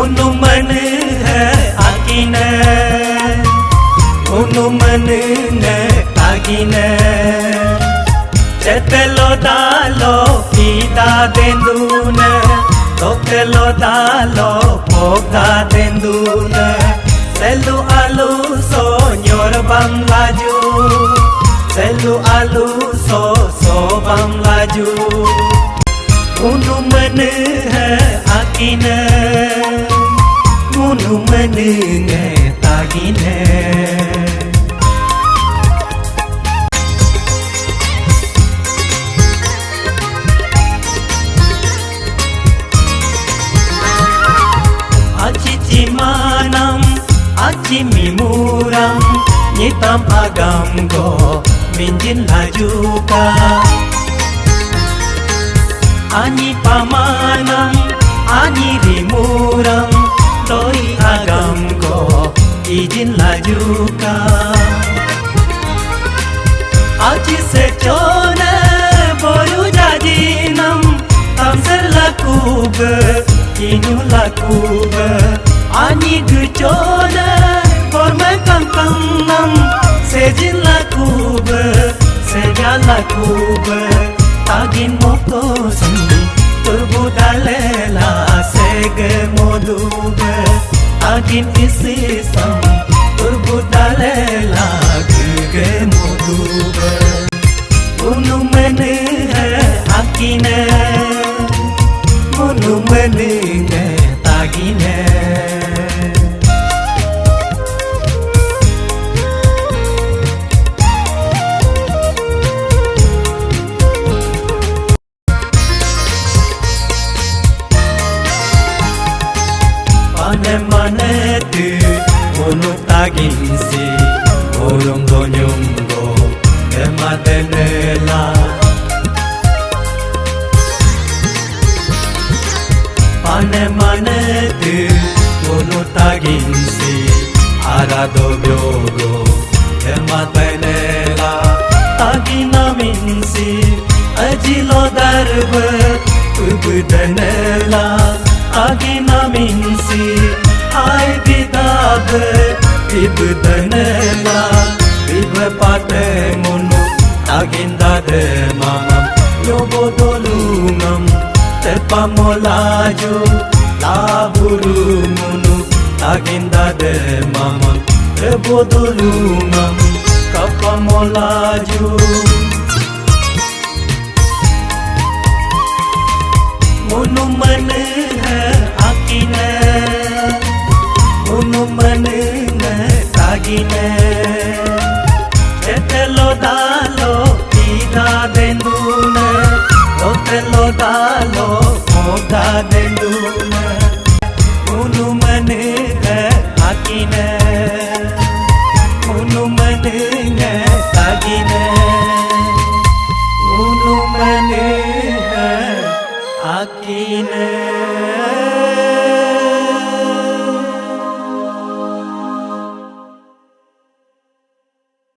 उनु मन है आकिन उनु मन ने तागिन चेतलो दालो पीता देंदून तोकलो दालो पोगा देंदून सेलु आलू सो nyor bang laju selu alu so bang laju unu मन है आकिन unu मन है Tagin aci manam aci mimuram nyitam agam go minjin lajuka ani pamanam ani rimuram doi agam go izin lajuka aci secone boyu jajinam tamser lakub inu lakub ani gucone forme kankanam sejin lakub seja lakub tagin mokosim turbu dalela sege modub tagin isisam turbu dalela ge modub unu मन है आकिन unu मन है Tagin Mane tu unu tagin si urung do nyunggo ematenela mane tu unu tagin si arado byogo ematenela tagina minsi ajilo darb ubdanela tagina minsi ay bidab ibdanela ibh pate munu taginda de mamam yobodolungam tepamolaju laburu munu taginda de mamam yobodolungam kapamolaju munu मन है आकिन unu मन है तागिन चेतलो दालो पीता देंदून तोकलो दालो पोगा देंदून unu मन है आकिन unu मन है तागिन unu मन है आकिन